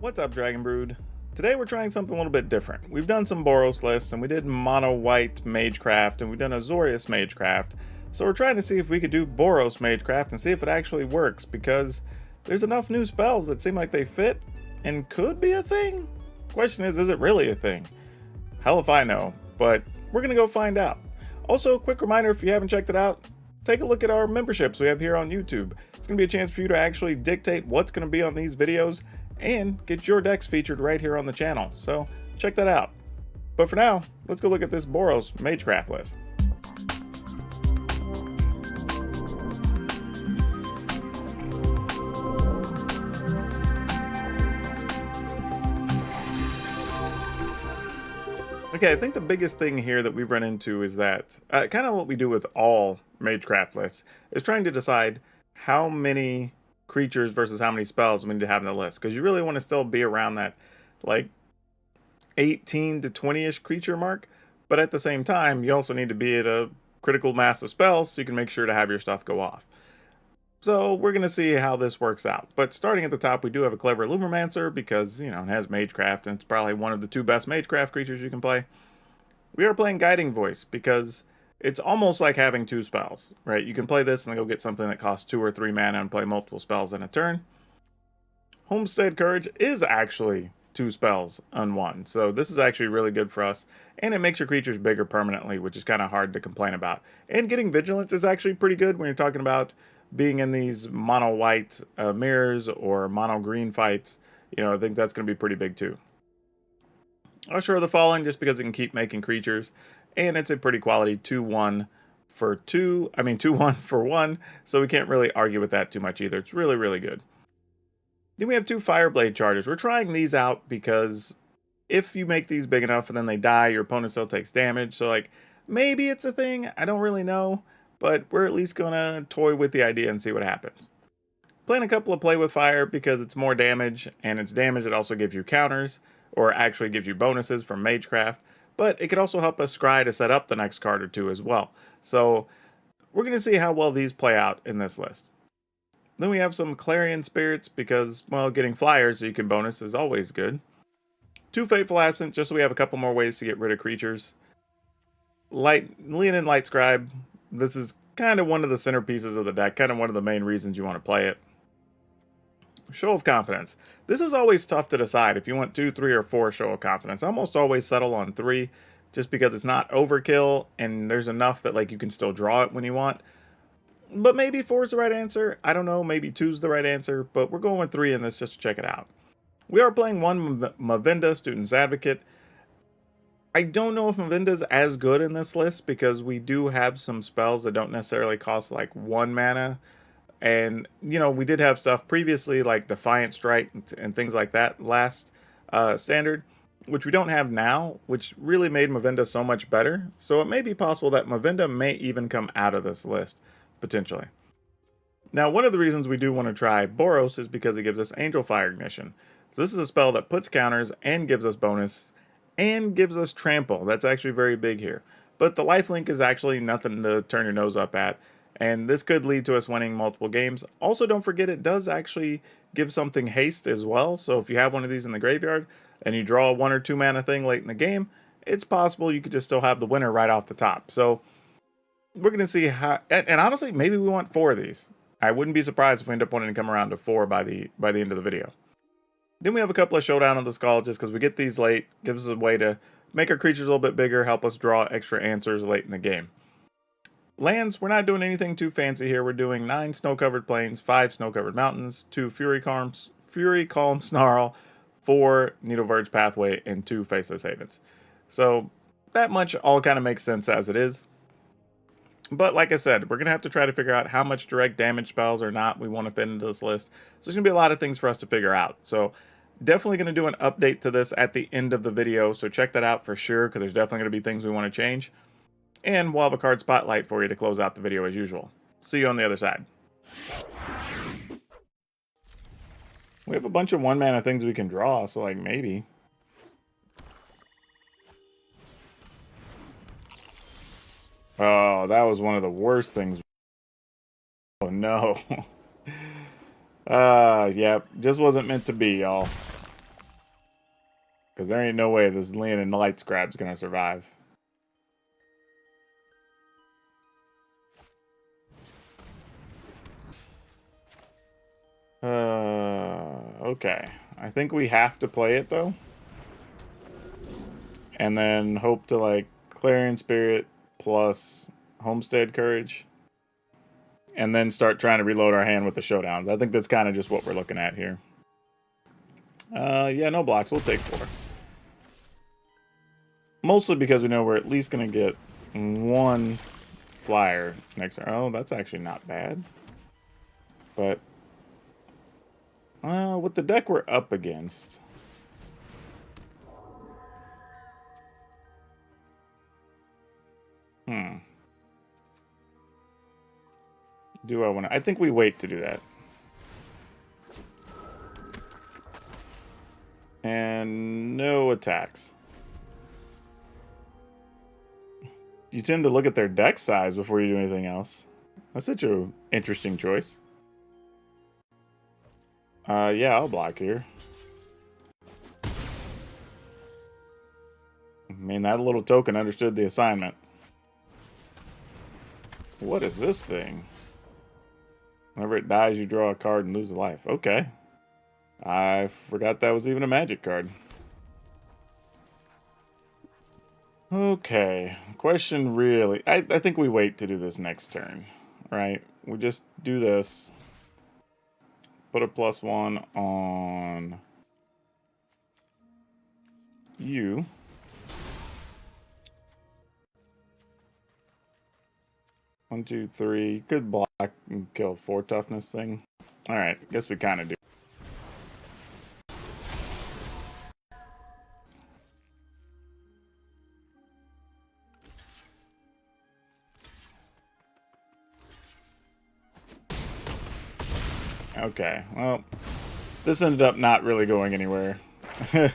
What's up, Dragon Brood? Today we're trying something a little bit different. We've done some Boros lists, and we did Mono White Magecraft, and we've done Azorius Magecraft. So we're trying to see if we could do Boros Magecraft and see if it actually works, because there's enough new spells that seem like they fit and could be a thing. Question is it really a thing? Hell if I know, but we're gonna go find out. Also, quick reminder, if you haven't checked it out, take a look at our memberships we have here on YouTube. It's gonna be a chance for you to actually dictate what's gonna be on these videos and get your decks featured right here on the channel, so check that out. But for now, let's go look at this Boros Magecraft list. Okay, I think the biggest thing here that we've run into is that, kind of what we do with all Magecraft lists, is trying to decide how many creatures versus how many spells we need to have in the list, because you really want to still be around that like 18 to 20-ish creature mark, but at the same time you also need to be at a critical mass of spells so you can make sure to have your stuff go off. So we're going to see how this works out. But starting at the top, we do have a Clever Illuminancer because, you know, it has Magecraft and it's probably one of the two best Magecraft creatures you can play. We are playing Guiding Voice because it's almost like having two spells, right? You can play this and then go get something that costs 2 or 3 mana and play multiple spells in a turn. Homestead Courage is actually 2 spells on 1, so this is actually really good for us, and it makes your creatures bigger permanently, which is kind of hard to complain about. And getting Vigilance is actually pretty good when you're talking about being in these mono white mirrors or mono green fights. You know, I think that's going to be pretty big too. Usher of the Fallen, just because it can keep making creatures, and it's a pretty quality 2-1 for 2. I mean 2-1 for 1, so we can't really argue with that too much either. It's really, really good. Then we have 2 Fireblade Chargers. We're trying these out because if you make these big enough and then they die, your opponent still takes damage. So like, maybe it's a thing, I don't really know, but we're at least gonna toy with the idea and see what happens. Playing a couple of Play with Fire because it's more damage, and it's damage that also gives you counters, or actually gives you bonuses from Magecraft, but it could also help us scry to set up the next card or two as well. So we're going to see how well these play out in this list. Then we have some Clarion Spirits because, well, getting flyers so you can bonus is always good. 2 Fateful Absent, just so we have a couple more ways to get rid of creatures. Leonin Light Scribe, this is kind of one of the centerpieces of the deck, kind of one of the main reasons you want to play it. Show of Confidence. This is always tough to decide if you want 2, 3, or 4 Show of Confidence. I almost always settle on 3 just because it's not overkill and there's enough that like you can still draw it when you want. But maybe 4 is the right answer. I don't know, maybe 2 is the right answer, but we're going with 3 in this just to check it out. We are playing 1 Mavinda, Student's Advocate. I don't know if Mavinda's as good in this list because we do have some spells that don't necessarily cost like 1 mana. And, you know, we did have stuff previously like Defiant Strike and things like that last standard, which we don't have now, which really made Mavinda so much better. So it may be possible that Mavinda may even come out of this list, potentially. Now, one of the reasons we do want to try Boros is because it gives us Angel Fire Ignition. So this is a spell that puts counters and gives us bonus and gives us Trample. That's actually very big here. But the lifelink is actually nothing to turn your nose up at. And this could lead to us winning multiple games. Also, don't forget it does actually give something haste as well. So if you have one of these in the graveyard and you draw a 1 or 2 mana thing late in the game, it's possible you could just still have the winner right off the top. So we're going to see how, and honestly, maybe we want 4 of these. I wouldn't be surprised if we end up wanting to come around to 4 by the end of the video. Then we have a couple of Showdown of the Skull just because we get these late. Gives us a way to make our creatures a little bit bigger, help us draw extra answers late in the game. Lands, we're not doing anything too fancy here. We're doing 9 Snow-Covered Plains, 5 Snow-Covered Mountains, 2 Fury Calm Snarl, 4 Needleverge Pathway, and 2 Faceless Havens. So that much all kind of makes sense as it is. But like I said, we're going to have to try to figure out how much direct damage spells or not we want to fit into this list. So there's going to be a lot of things for us to figure out. So definitely going to do an update to this at the end of the video. So check that out for sure, because there's definitely going to be things we want to change. And we'll have a card spotlight for you to close out the video as usual. See you on the other side. We have a bunch of 1 mana things we can draw, so like maybe. Oh, that was one of the worst things. Oh no. Yep, just wasn't meant to be, y'all. Because there ain't no way this Leonin Light Scrab's going to survive. Okay. I think we have to play it, though. And then hope to, like, Clarion Spirit plus Homestead Courage. And then start trying to reload our hand with the showdowns. I think that's kind of just what we're looking at here. Yeah, no blocks. We'll take 4. Mostly because we know we're at least going to get 1 flyer next turn. Oh, that's actually not bad. But with the deck we're up against, do I want to? I think we wait to do that. And no attacks. You tend to look at their deck size before you do anything else. That's such an interesting choice. Yeah, I'll block here. I mean, that little token understood the assignment. What is this thing? Whenever it dies, you draw a card and lose a life. Okay. I forgot that was even a magic card. Okay. Question really... I think we wait to do this next turn. Right? We just do this. Put a +1 on you. One, two, three. Good block and kill 4 toughness thing. Alright, guess we kind of do. Okay, well, this ended up not really going anywhere.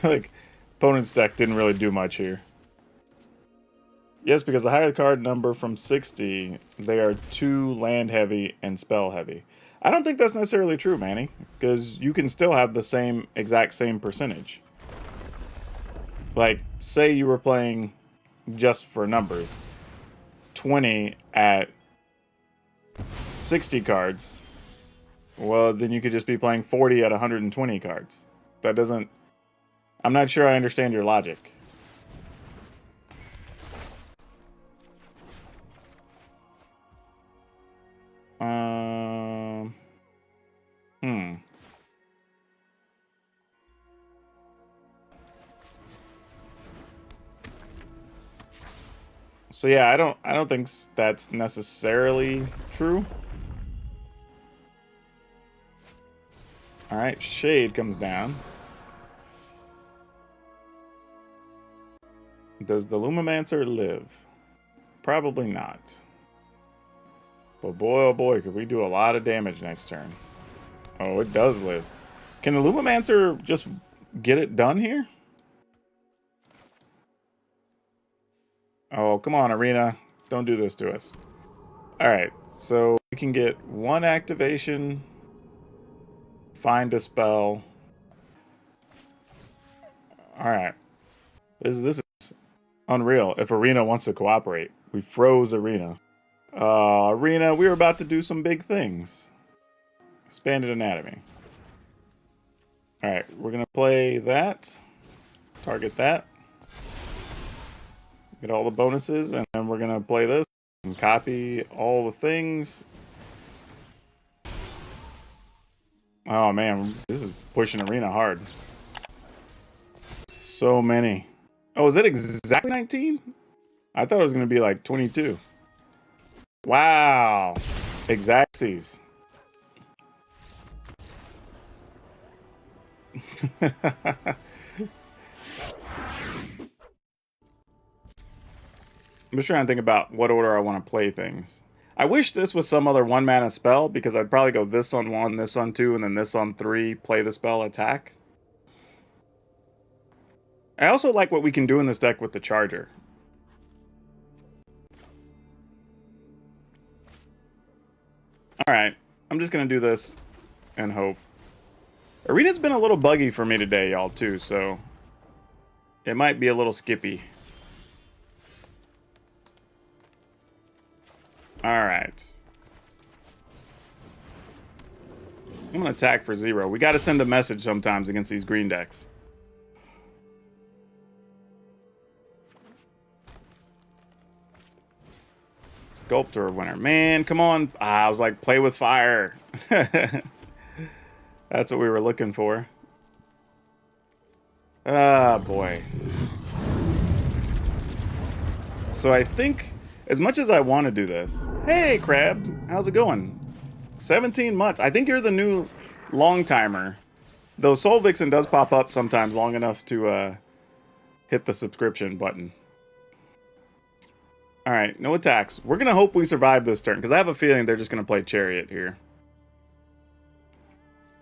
Like, opponent's deck didn't really do much here. Yes, because the higher the card number from 60, they are too land heavy and spell heavy. I don't think that's necessarily true, Manny, because you can still have the exact same percentage. Like, say you were playing just for numbers, 20 at 60 cards. Well, then you could just be playing 40 at 120 cards. That doesn't... I'm not sure I understand your logic. So yeah, I don't think that's necessarily true. All right, Shade comes down. Does the Lumimancer live? Probably not. But boy, oh boy, could we do a lot of damage next turn. Oh, it does live. Can the Lumimancer just get it done here? Oh, come on, Arena. Don't do this to us. Alright, so we can get 1 activation, find a spell. Alright. This is unreal. If Arena wants to cooperate. We froze Arena. Arena, we were about to do some big things. Expanded Anatomy. Alright, we're going to play that. Target that. Get all the bonuses, and then we're going to play this and copy all the things. Oh man, this is pushing Arena hard. So many. Oh, is it exactly 19? I thought it was going to be like 22. Wow. Exactsies. I'm just trying to think about what order I want to play things. I wish this was some other 1-mana spell, because I'd probably go this on 1, this on 2, and then this on 3, play the spell, attack. I also like what we can do in this deck with the Charger. Alright, I'm just going to do this and hope. Arena's been a little buggy for me today, y'all, too, so... It might be a little skippy. Alright. I'm going to attack for 0. We got to send a message sometimes against these green decks. Sculptor winner. Man, come on. I was like, play with fire. That's what we were looking for. Ah, boy. So I think, as much as I want to do this... Hey, Crab. How's it going? 17 months. I think you're the new long timer. Though Soul Vixen does pop up sometimes long enough to hit the subscription button. Alright, no attacks. We're going to hope we survive this turn, because I have a feeling they're just going to play Chariot here.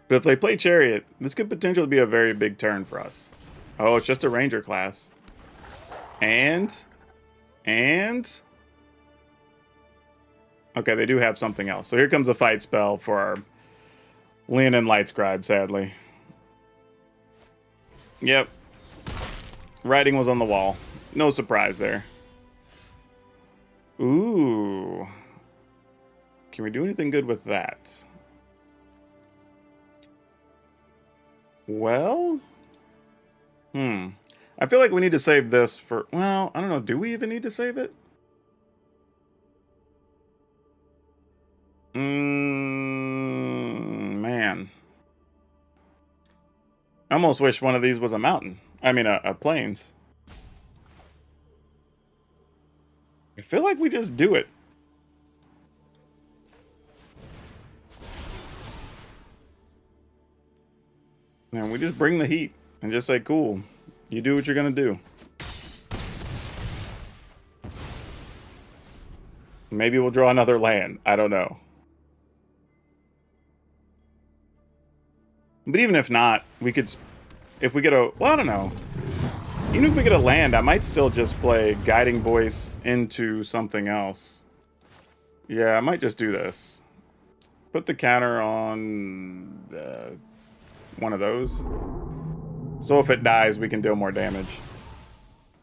But if they play Chariot, this could potentially be a very big turn for us. Oh, it's just a Ranger class. And... Okay, they do have something else. So here comes a fight spell for our Leonin Light Scribe, sadly. Yep. Writing was on the wall. No surprise there. Ooh. Can we do anything good with that? Well... I feel like we need to save this for... Well, I don't know. Do we even need to save it? Man. I almost wish one of these was a mountain. I mean, a plains. I feel like we just do it. And we just bring the heat and just say, cool, you do what you're going to do. Maybe we'll draw another land. I don't know. But even if not, we could... If we get a... Well, I don't know. Even if we get a land, I might still just play Guiding Voice into something else. Yeah, I might just do this. Put the counter on one of those. So if it dies, we can deal more damage.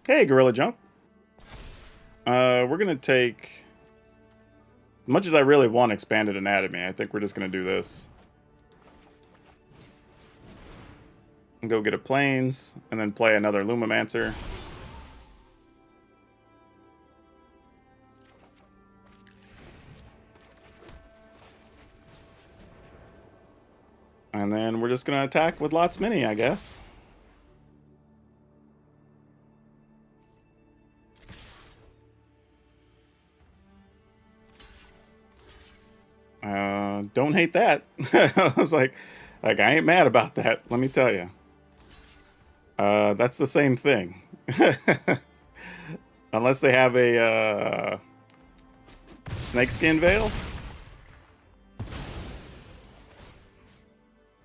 Hey, Gorilla Jump. We're going to take... As much as I really want Expanded Anatomy, I think we're just going to do this. And go get a Plains, and then play another Lumimancer. And then we're just going to attack with lots many, I guess. Don't hate that. I was like, I ain't mad about that, let me tell you. That's the same thing. Unless they have a Snakeskin Veil.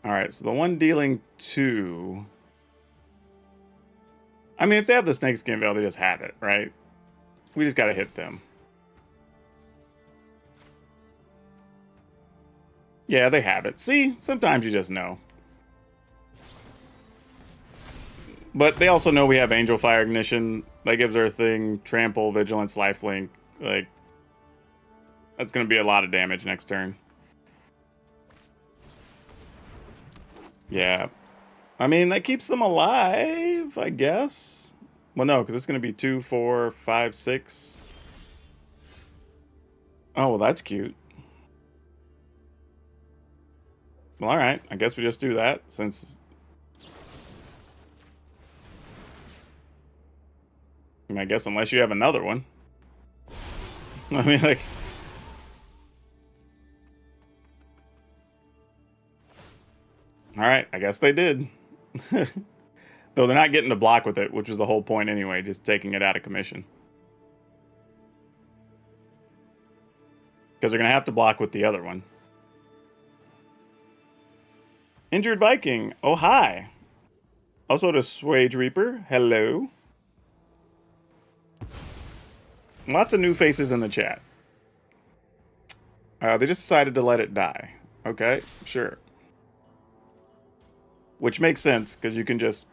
Alright, so the one dealing 2... I mean, if they have the Snakeskin Veil, they just have it, right? We just gotta hit them. Yeah, they have it. See? Sometimes you just know. But they also know we have Angel Fire Ignition. That gives our thing Trample, Vigilance, Lifelink. Like, that's going to be a lot of damage next turn. Yeah. I mean, that keeps them alive, I guess. Well, no, because it's going to be 2, 4, 5, 6. Oh, well, that's cute. Well, alright. I guess we just do that, since... I mean, I guess unless you have another one. I mean, like... Alright, I guess they did. Though they're not getting to block with it, which was the whole point anyway, just taking it out of commission. Because they're going to have to block with the other one. Injured Viking. Oh, hi. Also to Swage Reaper. Hello. Lots of new faces in the chat. They just decided to let it die. Okay, sure. Which makes sense, because you can just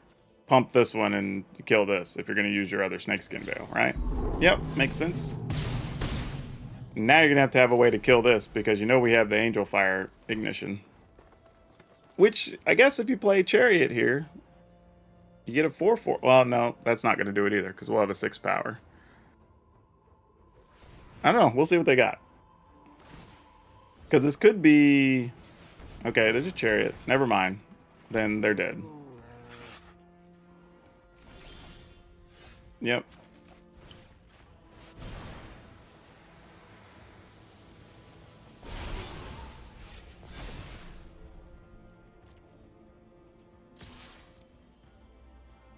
pump this one and kill this if you're going to use your other Snakeskin Veil, right? Yep, makes sense. Now you're going to have a way to kill this because you know we have the Angel Fire Ignition. Which, I guess if you play Chariot here, you get a 4/4. Well, no, that's not going to do it either because we'll have a 6 power. I don't know. We'll see what they got. Because this could be... Okay, there's a Chariot. Never mind. Then they're dead. Yep.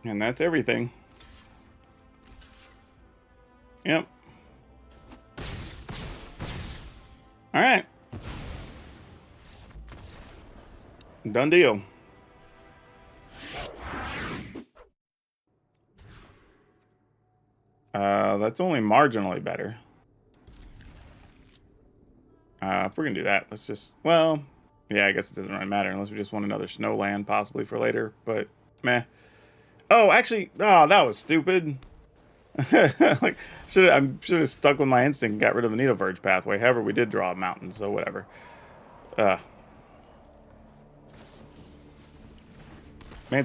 And that's everything. Yep. All right. Done deal. That's only marginally better. If we're gonna do that, let's just... Well, yeah, I guess it doesn't really matter unless we just want another Snowland possibly for later, but meh. Oh, actually, oh, that was stupid. Like, I should have stuck with my instinct and got rid of the Needle Verge pathway. However, we did draw a mountain, so whatever. Man,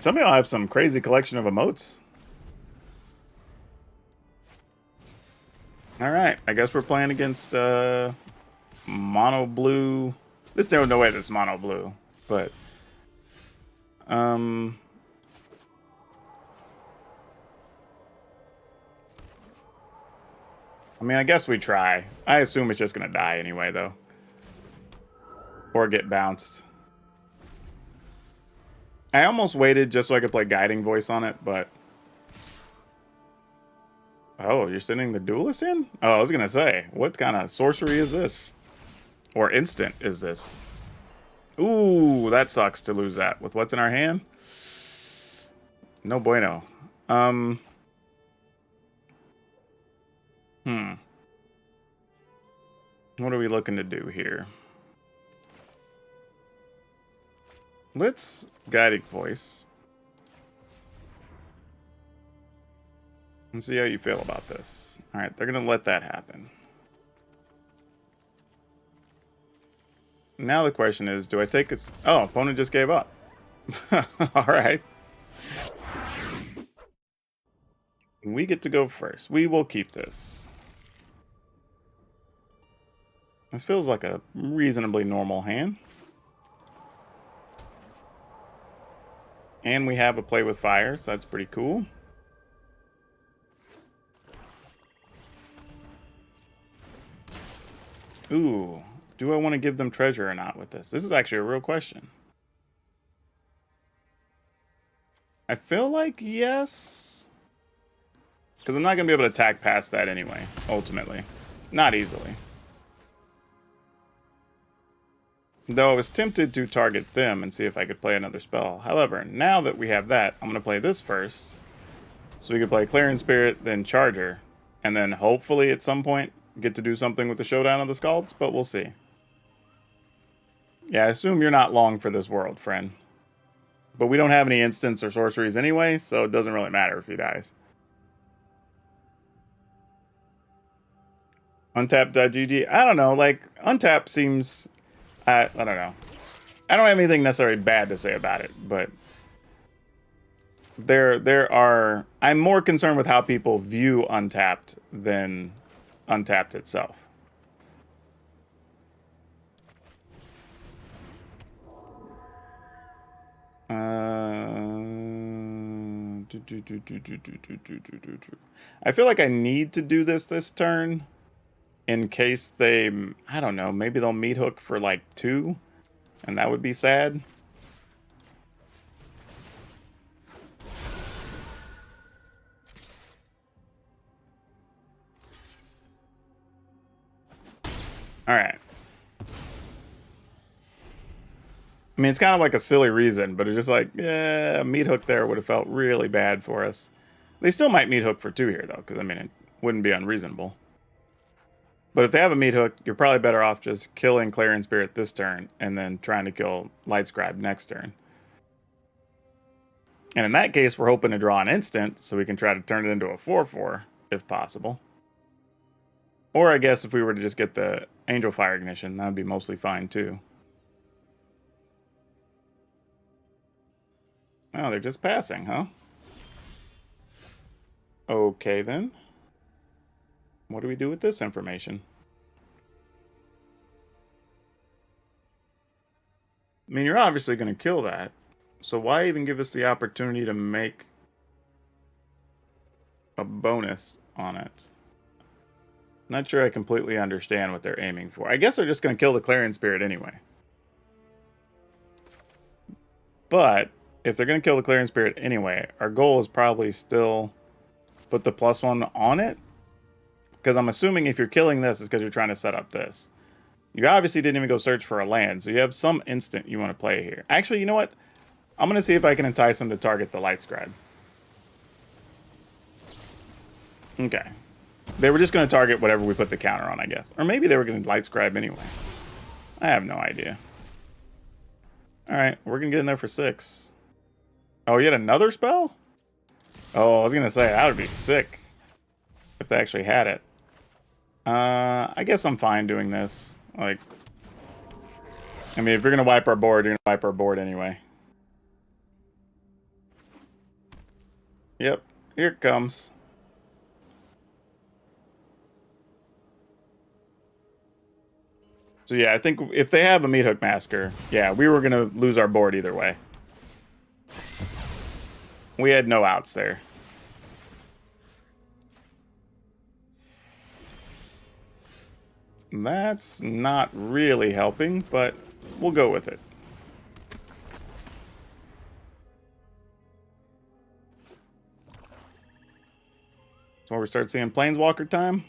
some of y'all have some crazy collection of emotes. All right, I guess we're playing against mono blue. There's no way this mono blue, but I mean, I guess we try. I assume it's just gonna die anyway, though, or get bounced. I almost waited just so I could play Guiding Voice on it, but... Oh, you're sending the Duelist in? Oh, I was gonna say, what kind of sorcery is this? Or instant is this? Ooh, that sucks to lose that. With what's in our hand? No bueno. What are we looking to do here? Let's Guiding Voice. And see how you feel about this. Alright, they're going to let that happen. Now the question is, do I take this? Oh, opponent just gave up. Alright. We get to go first. We will keep this. This feels like a reasonably normal hand. And we have a Play with Fire, so that's pretty cool. Ooh, do I want to give them treasure or not with this? This is actually a real question. I feel like yes. Because I'm not going to be able to attack past that anyway, ultimately. Not easily. Though I was tempted to target them and see if I could play another spell. However, now that we have that, I'm going to play this first. So we can play Clarion Spirit, then Charger. And then hopefully at some point get to do something with the Showdown of the Scalds, but we'll see. Yeah, I assume you're not long for this world, friend. But we don't have any instants or sorceries anyway, so it doesn't really matter if he dies. Untap.gg? I don't know, like, Untap seems... I don't know. I don't have anything necessarily bad to say about it, but there are... I'm more concerned with how people view Untapped than Untapped itself. I feel like I need to do this turn in case they, I don't know, maybe they'll meat hook for like 2, and that would be sad. All right. I mean, it's kind of like a silly reason, but it's just like, yeah, meat hook there would have felt really bad for us. They still might meat hook for 2 here, though, because, I mean, it wouldn't be unreasonable. But if they have a meat hook, you're probably better off just killing Clarion Spirit this turn and then trying to kill Light Scribe next turn. And in that case, we're hoping to draw an instant so we can try to turn it into a 4/4 if possible. Or I guess if we were to just get the Angel Fire Ignition, that would be mostly fine too. Oh, they're just passing, huh? Okay, then. What do we do with this information? I mean, you're obviously going to kill that. So why even give us the opportunity to make a bonus on it? Not sure I completely understand what they're aiming for. I guess they're just going to kill the Clarion Spirit anyway. But if they're going to kill the Clarion Spirit anyway, our goal is probably still put the +1 on it. Because I'm assuming if you're killing this, it's because you're trying to set up this. You obviously didn't even go search for a land, so you have some instant you want to play here. Actually, you know what? I'm going to see if I can entice them to target the Light Scribe. Okay. They were just going to target whatever we put the counter on, I guess. Or maybe they were going to Light Scribe anyway. I have no idea. Alright, we're going to get in there for 6. Oh, yet another spell? Oh, I was going to say, that would be sick. If they actually had it. I guess I'm fine doing this. Like, I mean, if you're going to wipe our board, you're going to wipe our board anyway. Yep, here it comes. So yeah, I think if they have a Meat Hook Masker, yeah, we were going to lose our board either way. We had no outs there. That's not really helping, but we'll go with it. So we start seeing Planeswalker time.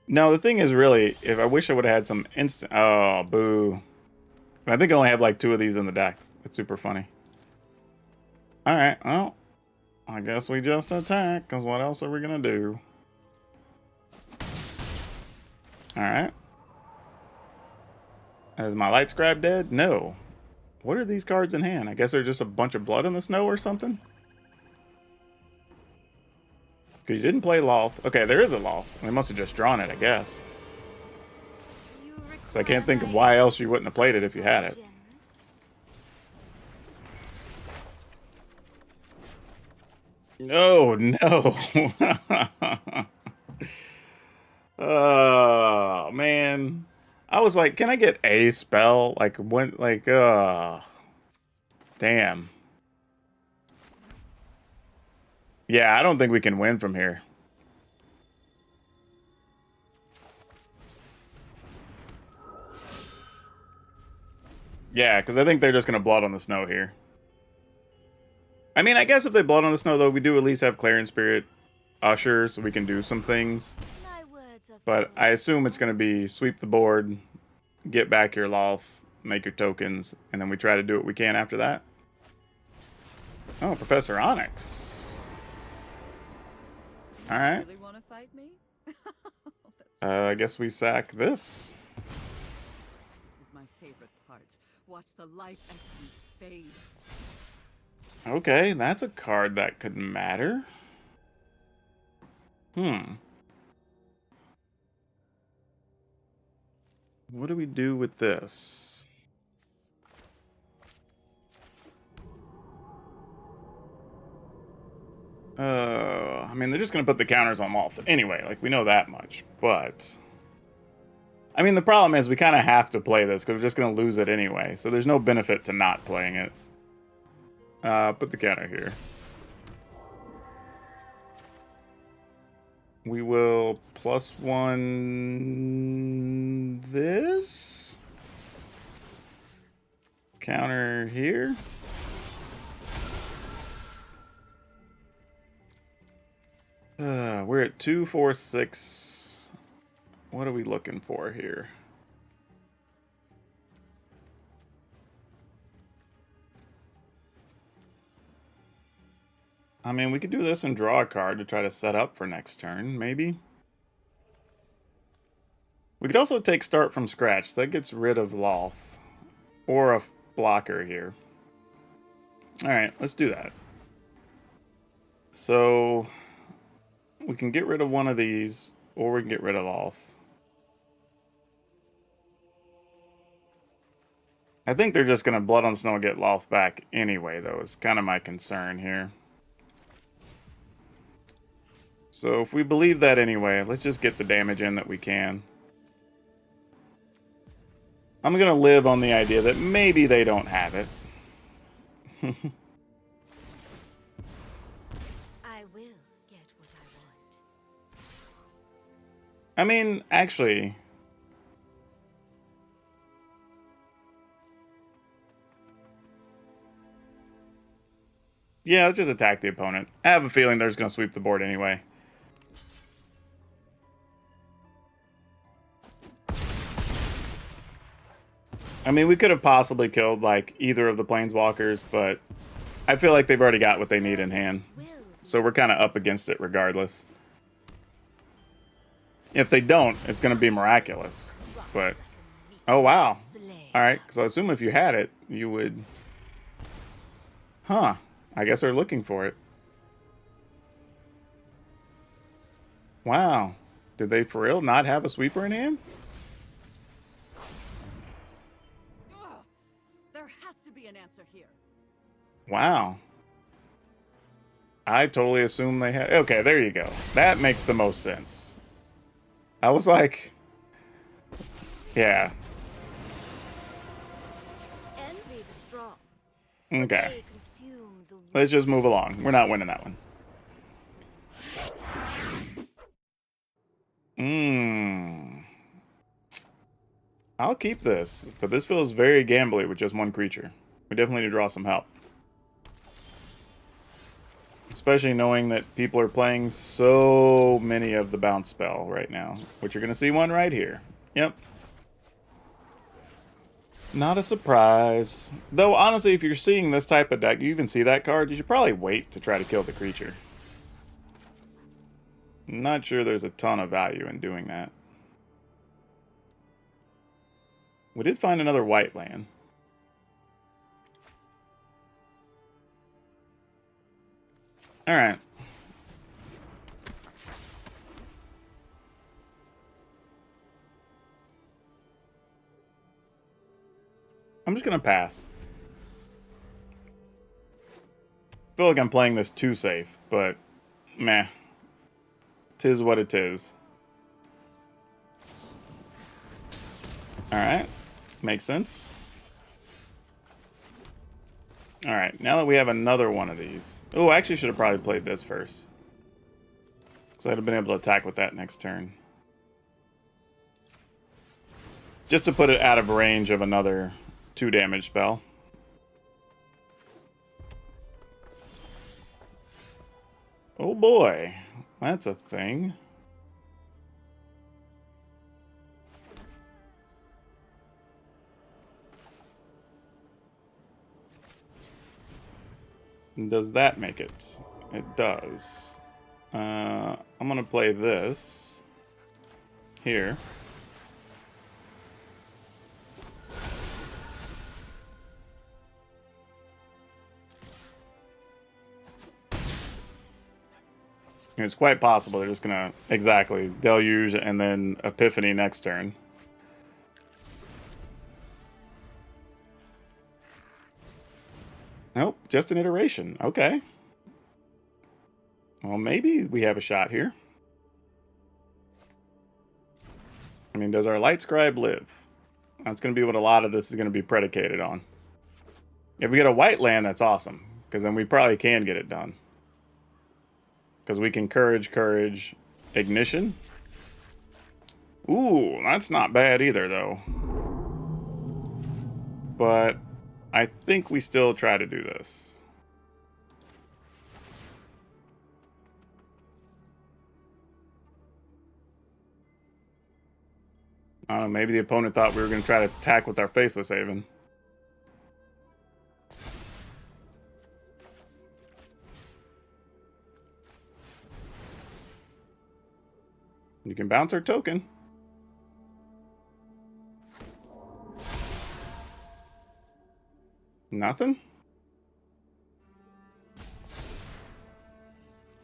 No, the thing is really, if I wish I would have had some instant... Oh, boo. I think I only have like 2 of these in the deck. It's super funny. Alright, well, I guess we just attack, because what else are we going to do? Alright. Is my Light Scribe dead? No. What are these cards in hand? I guess they're just a bunch of blood in the snow or something? Because you didn't play Loth. Okay, there is a Loth. They must have just drawn it, I guess. Because I can't think of why else you wouldn't have played it if you had it. No, no. Oh, man. I was like, can I get a spell? Like, when, like, damn. Yeah, I don't think we can win from here. Yeah, because I think they're just going to blood on the snow here. I mean, I guess if they blood on the snow, though, we do at least have Clarion Spirit Usher, so we can do some things. But I assume it's going to be sweep the board, get back your Loth, make your tokens, and then we try to do what we can after that. Oh, Professor Onyx. All right. Really want to fight me? I guess we sack this. This is my favorite part. Watch the life essence fade. Okay, that's a card that could matter. What do we do with this? I mean, they're just going to put the counters on Loth anyway. Like, we know that much. But, I mean, the problem is we kind of have to play this because we're just going to lose it anyway. So there's no benefit to not playing it. Put the counter here. We will +1 this. Counter here. We're at 2, 4, 6. What are we looking for here? I mean, we could do this and draw a card to try to set up for next turn, maybe. We could also take start from scratch. That gets rid of Loth. Or a blocker here. Alright, let's do that. So we can get rid of one of these, or we can get rid of Loth. I think they're just going to Blood on Snow get Loth back anyway, though, is kind of my concern here. So if we believe that anyway, let's just get the damage in that we can. I'm going to live on the idea that maybe they don't have it. I will get what I want. I mean, actually... yeah, let's just attack the opponent. I have a feeling they're just going to sweep the board anyway. I mean, we could have possibly killed, like, either of the Planeswalkers, but I feel like they've already got what they need in hand. So we're kind of up against it regardless. If they don't, it's going to be miraculous. But, oh wow. Alright, because I assume if you had it, you would... huh. I guess they're looking for it. Wow. Did they for real not have a sweeper in hand? There has to be an answer here. Wow. I totally assumed they had... okay, there you go. That makes the most sense. I was like... yeah. Envy the strong. Okay. They consume the weak. Let's just move along. We're not winning that one. I'll keep this, but this feels very gambly with just one creature. We definitely need to draw some help. Especially knowing that people are playing so many of the bounce spell right now. Which you're going to see one right here. Yep. Not a surprise. Though, honestly, if you're seeing this type of deck, you even see that card, you should probably wait to try to kill the creature. I'm not sure there's a ton of value in doing that. We did find another white land. Alright. I'm just gonna pass. I feel like I'm playing this too safe, but meh. Tis what it is. Alright. Makes sense. Alright, now that we have another one of these. Oh, I actually should have probably played this first. Because I'd have been able to attack with that next turn. Just to put it out of range of another 2 damage spell. Oh boy, that's a thing. Does that make it? It does. I'm gonna play this here. It's quite possible they're just gonna exactly deluge and then Epiphany next turn. Nope, just an iteration. Okay. Well, maybe we have a shot here. I mean, does our Light Scribe live? That's going to be what a lot of this is going to be predicated on. If we get a white land, that's awesome. Because then we probably can get it done. Because we can Courage, Ignition. Ooh, that's not bad either, though. But I think we still try to do this. I don't know, maybe the opponent thought we were going to try to attack with our Faceless Haven. You can bounce our token. Nothing?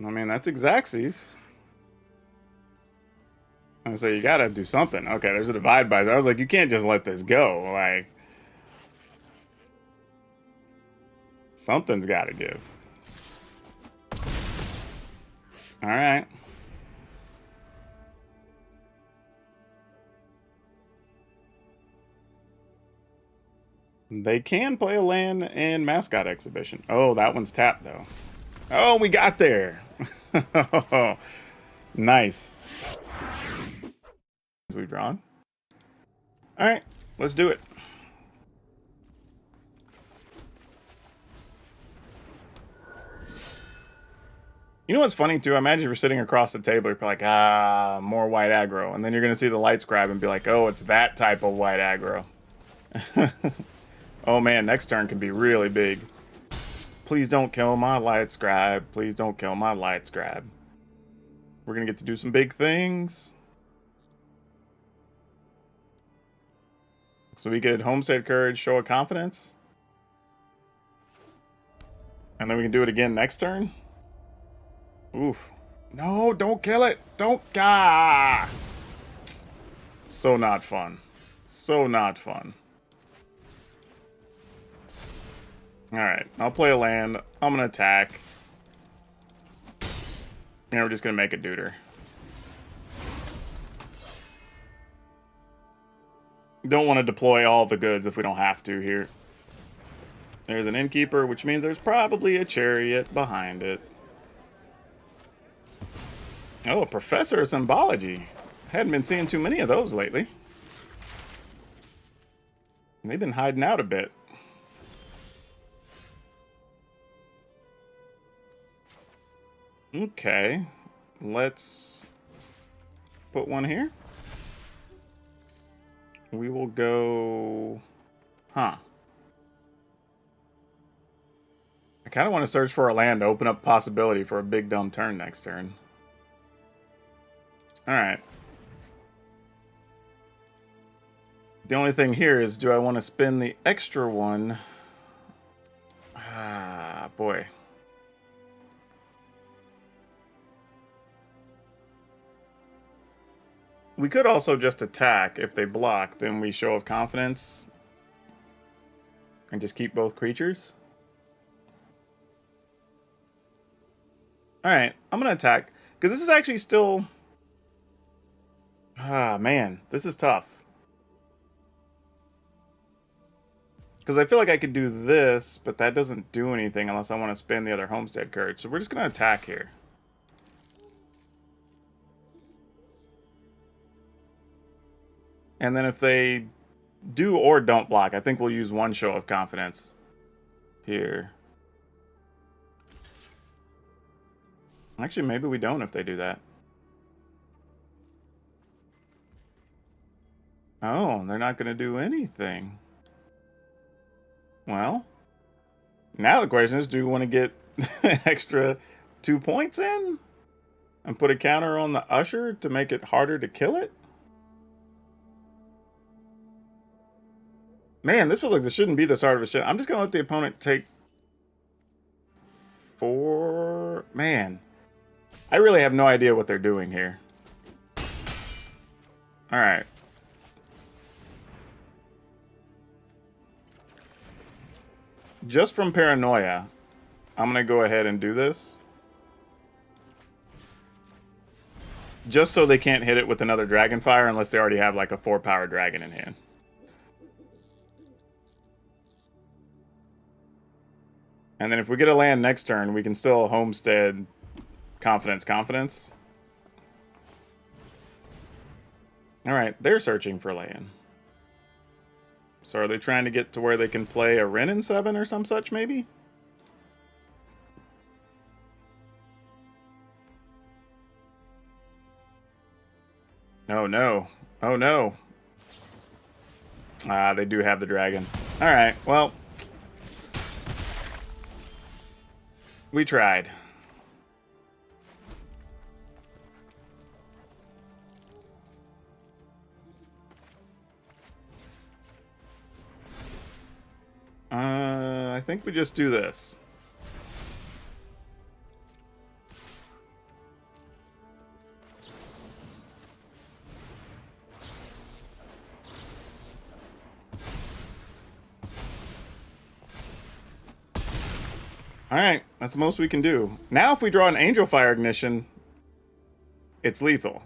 I mean, that's Xaxes. I say you gotta do something. Okay, there's a divide by. I was like, you can't just let this go. Like, something's got to give. All right. They can play a land and mascot exhibition. Oh, that one's tapped though. Oh, we got there. Nice. We've drawn. All right, let's do it. You know what's funny too? I imagine if you're sitting across the table, you're probably like, ah, more white aggro. And then you're going to see the light scribe and be like, oh, it's that type of white aggro. Oh man, next turn can be really big. Please don't kill my light scribe. Please don't kill my light scribe. We're going to get to do some big things. So we get Homestead Courage, Show of Confidence. And then we can do it again next turn. Oof. No, don't kill it. Don't. Ah! So not fun. So not fun. Alright, I'll play a land. I'm going to attack. And we're just going to make a deuter. Don't want to deploy all the goods if we don't have to here. There's an innkeeper, which means there's probably a chariot behind it. Oh, a professor of symbology. Hadn't been seeing too many of those lately. They've been hiding out a bit. Okay, let's put one here. We will go... Huh. I kind of want to search for a land to open up possibility for a big dumb turn next turn. Alright. The only thing here is, do I want to spin the extra one? Ah, boy. We could also just attack. If they block, then we Show of Confidence. And just keep both creatures. Alright, I'm going to attack. Because this is actually still... Ah, man. This is tough. Because I feel like I could do this, but that doesn't do anything unless I want to spin the other Homestead Courage. So we're just going to attack here. And then if they do or don't block, I think we'll use one Show of Confidence here. Actually, maybe we don't if they do that. Oh, they're not going to do anything. Well, now the question is, do we want to get extra 2 points in? And put a counter on the Usher to make it harder to kill it? Man, this feels like this shouldn't be this hard of a shit. I'm just going to let the opponent take 4... Man, I really have no idea what they're doing here. Alright. Just from paranoia, I'm going to go ahead and do this. Just so they can't hit it with another Dragonfire unless they already have like a 4 PowrDragn in hand. And then if we get a land next turn, we can still Homestead Confidence. Alright, they're searching for land. So are they trying to get to where they can play a Wrenn and 7 or some such, maybe? Oh no. Oh no. Ah, they do have the dragon. Alright, well. We tried. think we just do this. Alright, that's the most we can do. Now if we draw an Angel Fire Ignition, it's lethal.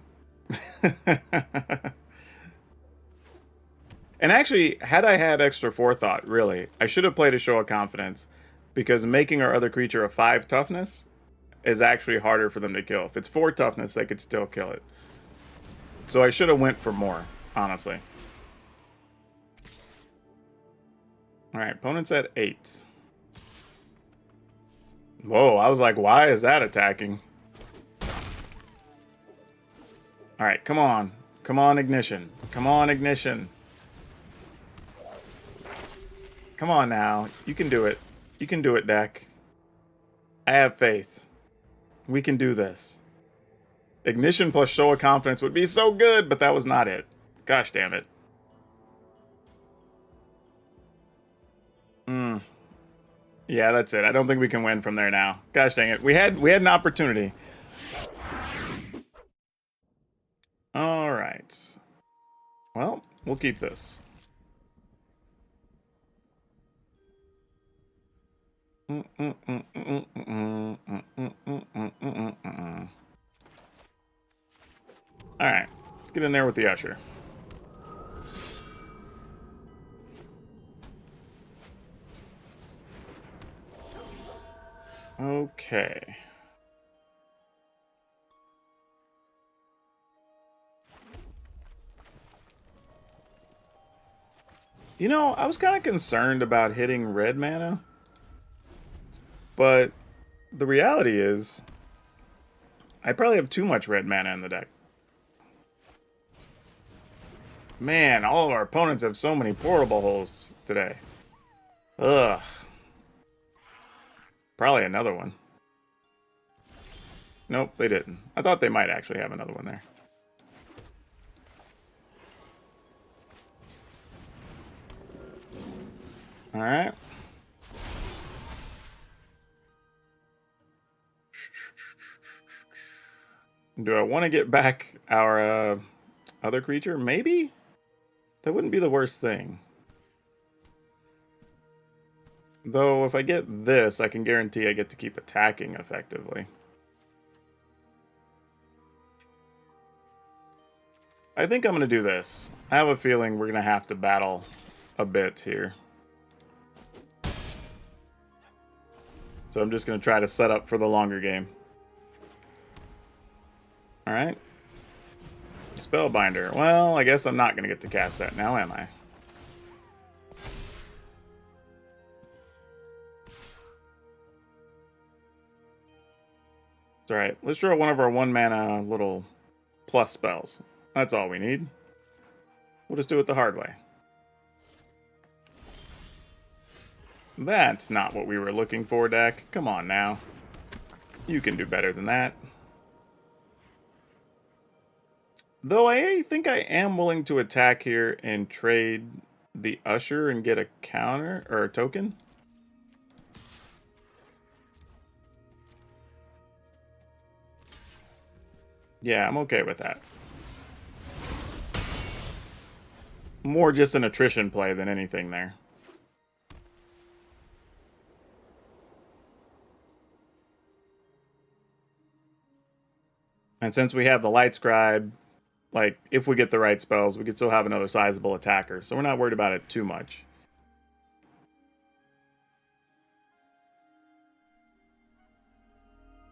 And actually, had I had extra forethought, really, I should have played a Show of Confidence, because making our other creature a 5 toughness is actually harder for them to kill. If it's 4 toughness, they could still kill it. So I should have went for more, honestly. Alright, opponent's at 8. Whoa, I was like, why is that attacking? Alright, come on. Come on, Ignition. Come on, Ignition. Come on now. You can do it. You can do it, deck. I have faith. We can do this. Ignition plus Show of Confidence would be so good, but that was not it. Gosh damn it. Yeah, that's it. I don't think we can win from there now. Gosh dang it. We had an opportunity. All right. Well, we'll keep this. All right. Let's get in there with the Usher. Okay. You know, I was kind of concerned about hitting red mana, but the reality is I probably have too much red mana in the deck. Man, all of our opponents have so many portable holes today. Ugh. Probably another one. Nope, they didn't. I thought they might actually have another one there. Alright. Do I want to get back our other creature? Maybe? That wouldn't be the worst thing. Though, if I get this, I can guarantee I get to keep attacking effectively. I think I'm going to do this. I have a feeling we're going to have to battle a bit here. So I'm just going to try to set up for the longer game. Alright. Spellbinder. Well, I guess I'm not going to get to cast that now, am I? Alright, let's draw one of our 1-mana little plus spells. That's all we need. We'll just do it the hard way. That's not what we were looking for, deck. Come on now. You can do better than that. Though I think I am willing to attack here and trade the Usher and get a counter, or a token. Yeah, I'm okay with that. More just an attrition play than anything there. And since we have the Light Scribe, like, if we get the right spells, we could still have another sizable attacker. So we're not worried about it too much.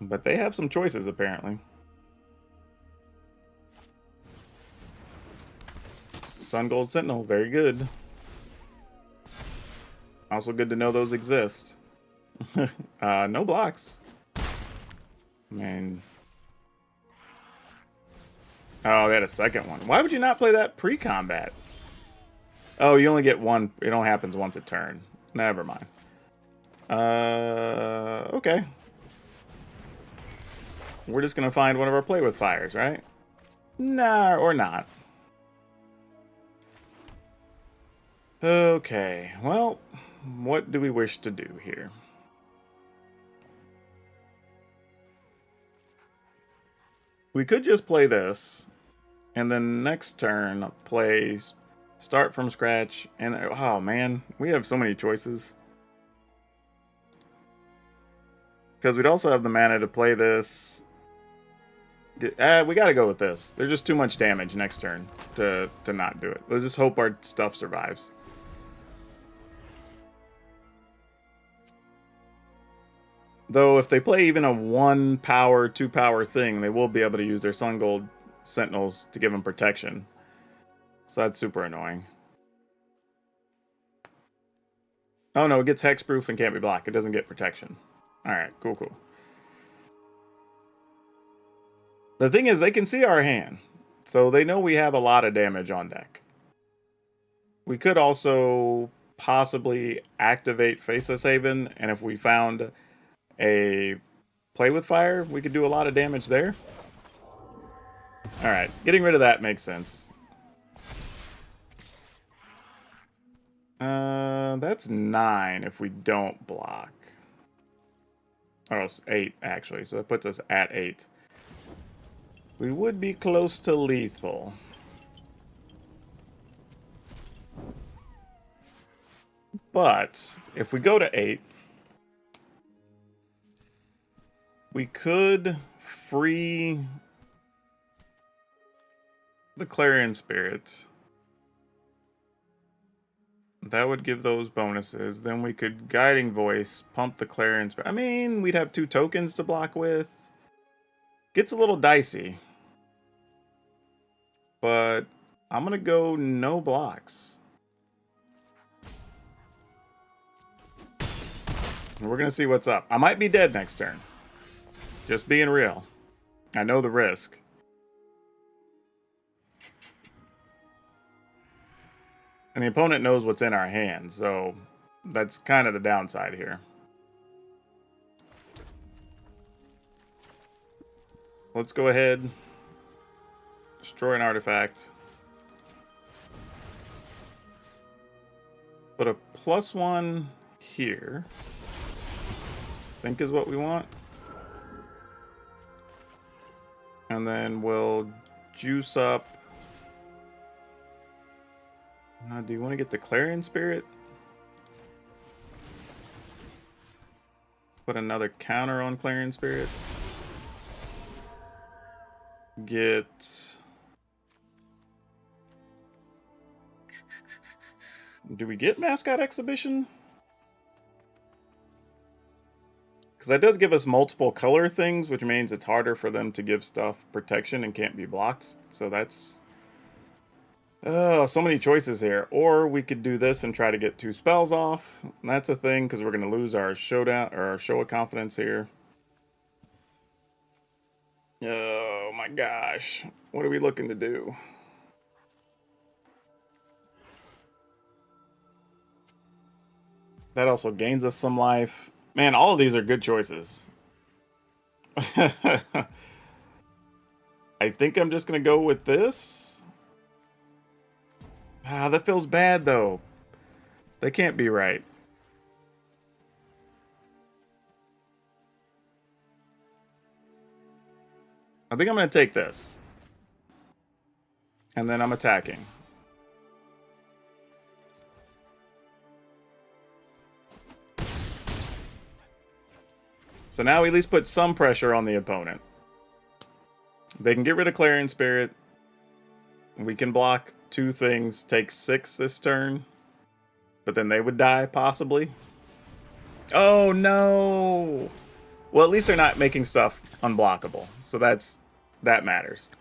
But they have some choices, apparently. Sun Gold Sentinel, very good. Also good to know those exist. No blocks. I mean... Oh, they had a second one. Why would you not play that pre-combat? Oh, you only get one. It only happens once a turn. Never mind. Okay. We're just going to find one of our play with fires, right? Nah, or not. Okay, well, what do we wish to do here? We could just play this, and then next turn play start from scratch. And oh man, we have so many choices. Because we'd also have the mana to play this. We gotta go with this. There's just too much damage next turn to not do it. Let's just hope our stuff survives. Though if they play even a 1 power, 2 power thing, they will be able to use their Sun Gold Sentinels to give them protection. So that's super annoying. Oh no, it gets hexproof and can't be blocked. It doesn't get protection. Alright, cool, cool. The thing is, they can see our hand. So they know we have a lot of damage on deck. We could also possibly activate Faceless Haven, and if we found a Play with Fire, we could do a lot of damage there. Alright, getting rid of that makes sense. That's 9 if we don't block. Oh, it's 8 actually, so that puts us at 8. We would be close to lethal. But if we go to 8, we could free the Clarion Spirit. That would give those bonuses. Then we could Guiding Voice, pump the Clarion Spirit. I mean, we'd have 2 tokens to block with. Gets a little dicey. But I'm going to go no blocks. And we're going to see what's up. I might be dead next turn. Just being real. I know the risk. And the opponent knows what's in our hands, so that's kind of the downside here. Let's go ahead. Destroy an artifact. Put a +1 here. I think is what we want. And then we'll juice up. Do you want to get the Clarion Spirit? Put another counter on Clarion Spirit. Get... Do we get Mascot Exhibition? Because that does give us multiple color things, which means it's harder for them to give stuff protection and can't be blocked. So that's... Oh, so many choices here. Or we could do this and try to get 2 spells off. And that's a thing because we're going to lose our showdown or our show of confidence here. Oh my gosh. What are we looking to do? That also gains us some life. Man, all of these are good choices. I think I'm just going to go with this. Ah, that feels bad, though. They can't be right. I think I'm going to take this. And then I'm attacking. So now we at least put some pressure on the opponent. They can get rid of Clarion Spirit. We can block 2 things, take 6 this turn. But then they would die, possibly. Oh, no! Well, at least they're not making stuff unblockable. So that matters.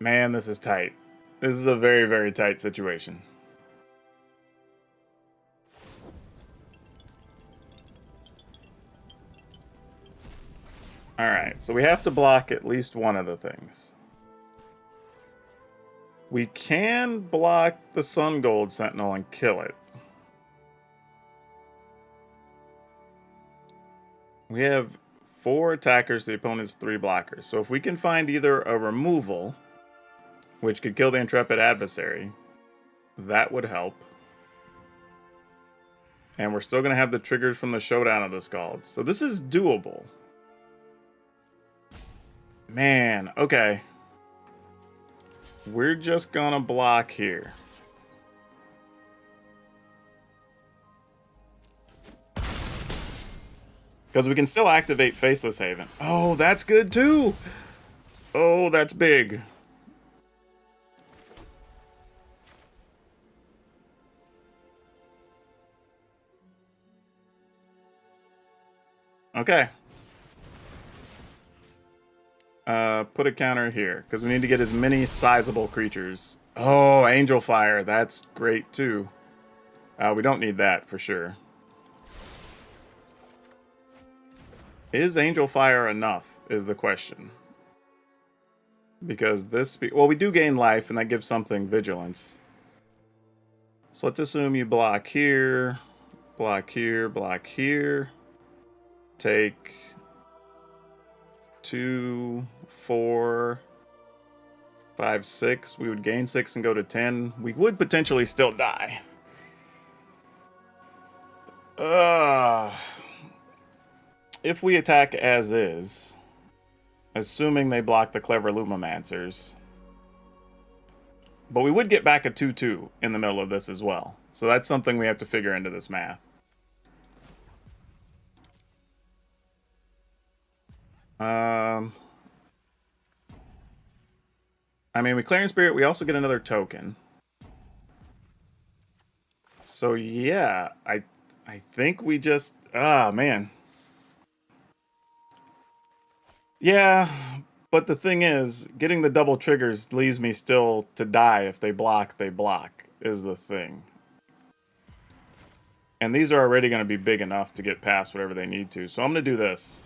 Man, this is tight. This is a very, very tight situation. Alright, so we have to block at least one of the things. We can block the Sun Gold Sentinel and kill it. We have 4 attackers, the opponent's 3 blockers. So if we can find either a removal which could kill the Intrepid Adversary. That would help. And we're still going to have the triggers from the Showdown of the Scalds. So this is doable. Man, okay. We're just going to block here. Because we can still activate Faceless Haven. Oh, that's good too! Oh, that's big. Okay. Put a counter here, because we need to get as many sizable creatures. Oh, Angel Fire, that's great too. We don't need that for sure. Is Angel Fire enough, is the question. Because this... well, we do gain life, and that gives something vigilance. So let's assume you block here, block here, block here. Take 2, 4, 5, 6. We would gain 6 and go to 10. We would potentially still die. If we attack as is, assuming they block the Clever Lumomancers, but we would get back a 2/2 in the middle of this as well. So that's something we have to figure into this math. I mean, we Clarion Spirit, we also get another token. So yeah, I think we just... man. Yeah, but the thing is, getting the double triggers leaves me still to die. If they block, is the thing. And these are already going to be big enough to get past whatever they need to. So I'm going to do this.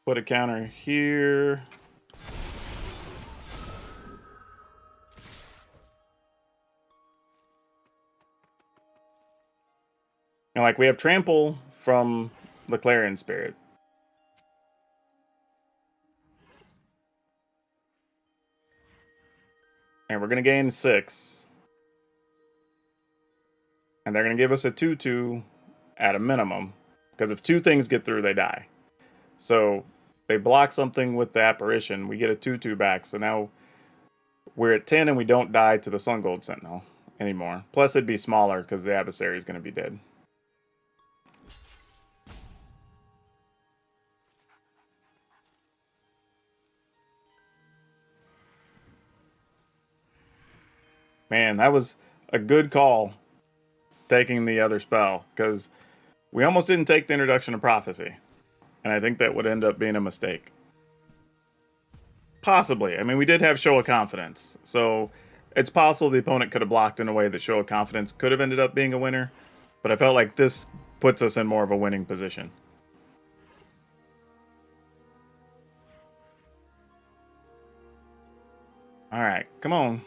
Put a counter here. And like, we have Trample from the Clarion Spirit. And we're going to gain 6. And they're going to give us a 2/2 at a minimum. Because if 2 things get through, they die. So they block something with the Apparition. We get a 2/2 back. So now we're at 10 and we don't die to the Sun Gold Sentinel anymore. Plus it'd be smaller because the Adversary is going to be dead. Man, that was a good call, taking the other spell, because we almost didn't take the Introduction of Prophecy. And I think that would end up being a mistake. Possibly. I mean, we did have Show of Confidence, so it's possible the opponent could have blocked in a way that Show of Confidence could have ended up being a winner, but I felt like this puts us in more of a winning position. Alright, come on.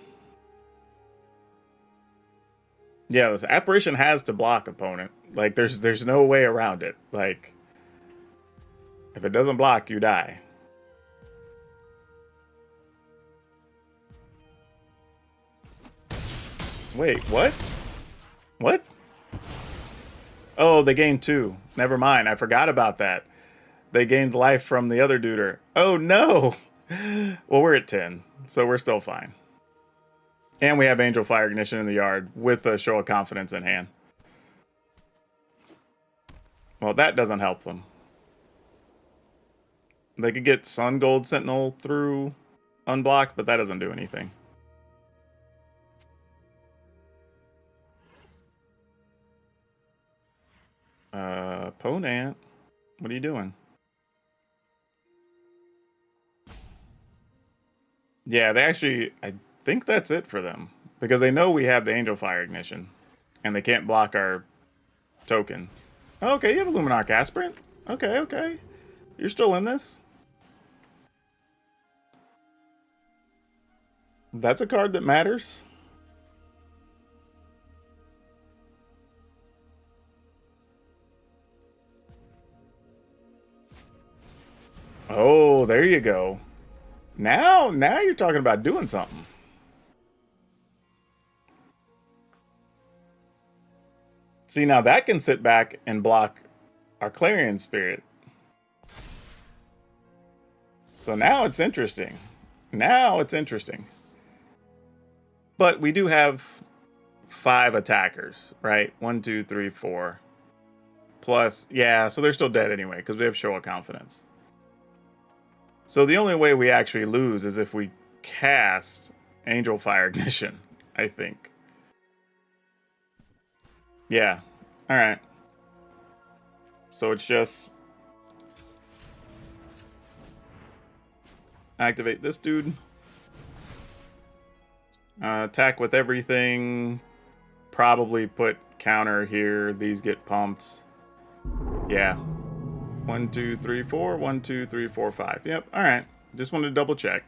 Yeah, this Apparition has to block opponent. Like, there's no way around it. Like, if it doesn't block, you die. Wait, what? What? Oh, they gained 2. Never mind, I forgot about that. They gained life from the other duder. Oh, no! Well, we're at 10, so we're still fine. And we have Angel Fire Ignition in the yard with a Show of Confidence in hand. Well, that doesn't help them. They could get Sun Gold Sentinel through unblocked, but that doesn't do anything. Ponant, what are you doing? Yeah, they actually... I think that's it for them. Because they know we have the Angel Fire Ignition. And they can't block our token. Okay, you have a Luminarch Aspirant. Okay, okay. You're still in this. That's a card that matters. Oh, there you go. Now you're talking about doing something. See, now that can sit back and block our Clarion Spirit. So now it's interesting. Now it's interesting. But we do have 5 attackers, right? 1, 2, 3, 4. Plus, yeah, so they're still dead anyway, because we have Show of Confidence. So the only way we actually lose is if we cast Angel Fire Ignition, I think. Yeah. Alright. So it's just activate this dude. Attack with everything. Probably put counter here. These get pumped. Yeah. 1, 2, 3, 4. 1, 2, 3, 4, 5. Yep. Alright. Just wanted to double check.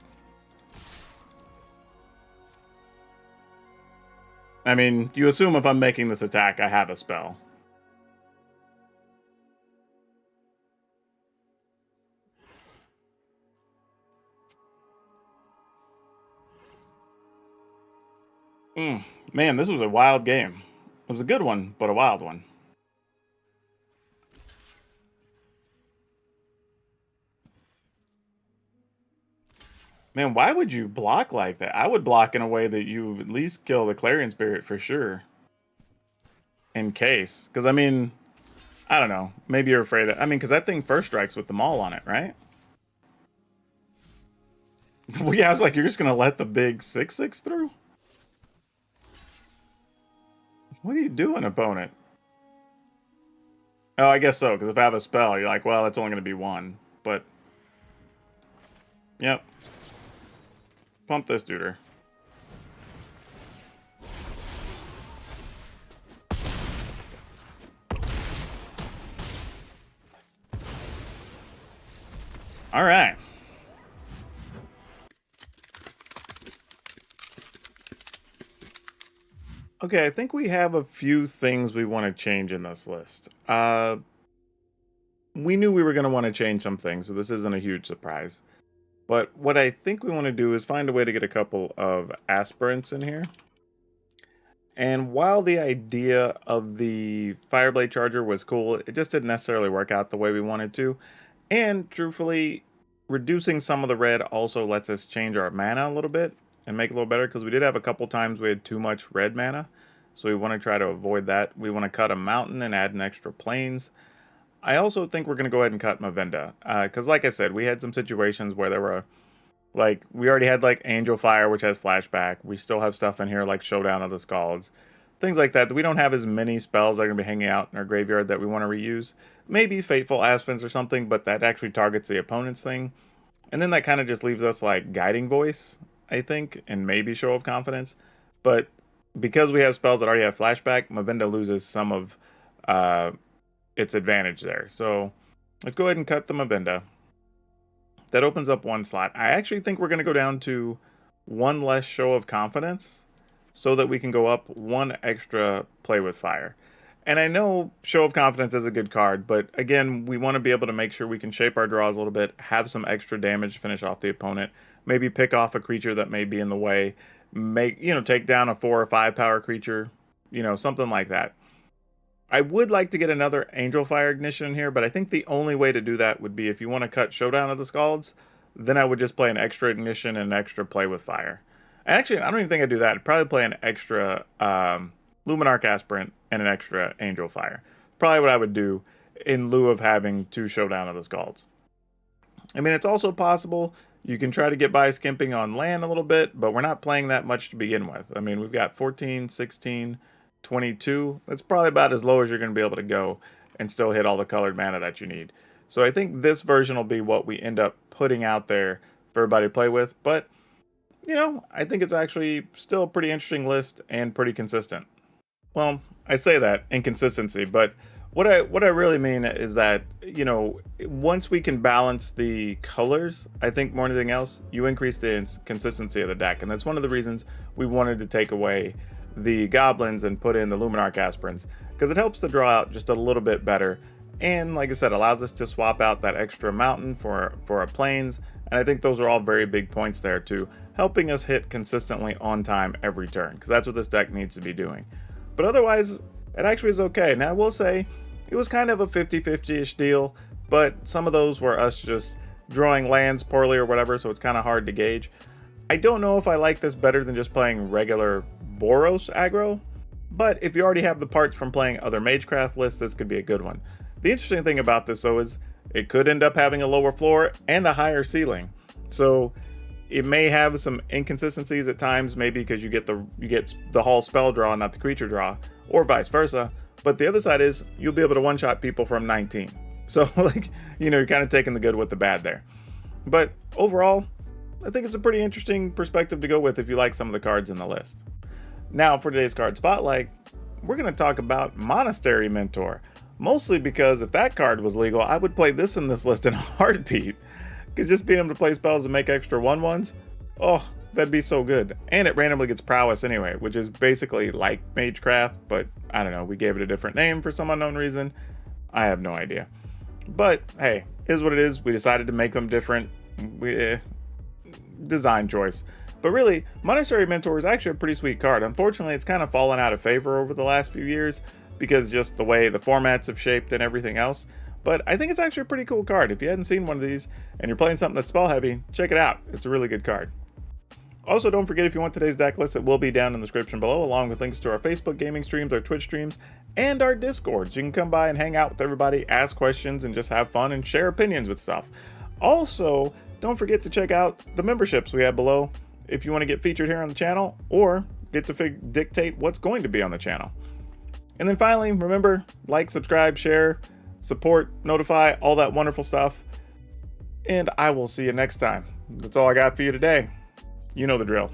I mean, you assume if I'm making this attack, I have a spell. Man, this was a wild game. It was a good one, but a wild one. Man, why would you block like that? I would block in a way that you at least kill the Clarion Spirit for sure. In case. Because, I mean, I don't know. Maybe you're afraid of... I mean, because that thing first strikes with the maul on it, right? Well, yeah, I was like, you're just going to let the big 6/6 through? What are you doing, opponent? Oh, I guess so, because if I have a spell, you're like, well, it's only going to be 1. But, yep. Pump this duder. All right. Okay, I think we have a few things we want to change in this list. We knew we were going to want to change some things, so this isn't a huge surprise. But what I think we want to do is find a way to get a couple of aspirants in here. And while the idea of the Fireblade Charger was cool, it just didn't necessarily work out the way we wanted to. And truthfully, reducing some of the red also lets us change our mana a little bit and make it a little better, because we did have a couple times we had too much red mana. So we want to try to avoid that. We want to cut a mountain and add an extra plains. I also think we're going to go ahead and cut Mavinda. Because like I said, we had some situations where there were... Like, we already had, like, Angel Fire, which has flashback. We still have stuff in here like Showdown of the Scalds. Things like that. We don't have as many spells that are going to be hanging out in our graveyard that we want to reuse. Maybe Fateful Aspens or something, but that actually targets the opponent's thing. And then that kind of just leaves us, like, Guiding Voice, I think, and maybe Show of Confidence. But because we have spells that already have flashback, Mavinda loses some of its advantage there. So let's go ahead and cut the Mavinda. That opens up 1 slot. I actually think we're going to go down to 1 less Show of Confidence so that we can go up 1 extra Play with Fire. And I know Show of Confidence is a good card, but again, we want to be able to make sure we can shape our draws a little bit, have some extra damage to finish off the opponent, maybe pick off a creature that may be in the way, take down a 4 or 5 power creature, something like that. I would like to get another Angel Fire Ignition in here, but I think the only way to do that would be if you want to cut Showdown of the Scalds, then I would just play an extra Ignition and an extra Play with Fire. Actually, I don't even think I'd do that. I'd probably play an extra Luminarch Aspirant and an extra Angel Fire. Probably what I would do in lieu of having 2 Showdown of the Scalds. I mean, it's also possible you can try to get by skimping on land a little bit, but we're not playing that much to begin with. I mean, we've got 14, 16... 22. That's probably about as low as you're going to be able to go and still hit all the colored mana that you need. So I think this version will be what we end up putting out there for everybody to play with. But, I think it's actually still a pretty interesting list and pretty consistent. Well, I say that, inconsistency, but what I really mean is that, once we can balance the colors, I think more than anything else, you increase the consistency of the deck. And that's one of the reasons we wanted to take away the goblins and put in the Luminarch Aspirants, because it helps to draw out just a little bit better And like I said, allows us to swap out that extra mountain for our planes. And I think those are all very big points there too, helping us hit consistently on time every turn, because that's what this deck needs to be doing. But otherwise, it actually is okay. Now I will say, it was kind of a 50-50-ish deal, but some of those were us just drawing lands poorly or whatever, so it's kind of hard to gauge. I don't know if I like this better than just playing regular Boros aggro, but if you already have the parts from playing other Magecraft lists, this could be a good one. The interesting thing about this though is it could end up having a lower floor and a higher ceiling. So it may have some inconsistencies at times, maybe because you get the Hall spell draw, not the creature draw, or vice versa. But the other side is you'll be able to one-shot people from 19. So like, you know, you're kind of taking the good with the bad there. But overall, I think it's a pretty interesting perspective to go with if you like some of the cards in the list. Now for today's card spotlight, we're going to talk about Monastery Mentor. Mostly because if that card was legal, I would play this in this list in a heartbeat. Because just being able to play spells and make extra 1/1s, oh, that'd be so good. And it randomly gets prowess anyway, which is basically like Magecraft, but I don't know, we gave it a different name for some unknown reason. I have no idea. But hey, is what it is. We decided to make them different. Design choice. But really, Monastery Mentor is actually a pretty sweet card. Unfortunately, it's kind of fallen out of favor over the last few years because just the way the formats have shaped and everything else. But I think it's actually a pretty cool card. If you hadn't seen one of these and you're playing something that's spell heavy, check it out. It's a really good card. Also, don't forget, if you want today's deck list, it will be down in the description below, along with links to our Facebook gaming streams, our Twitch streams, and our Discord. So you can come by and hang out with everybody, ask questions, and just have fun and share opinions with stuff. Also, don't forget to check out the memberships we have below if you want to get featured here on the channel or get to dictate what's going to be on the channel. And then finally, remember, like, subscribe, share, support, notify, all that wonderful stuff. And I will see you next time. That's all I got for you today. You know the drill.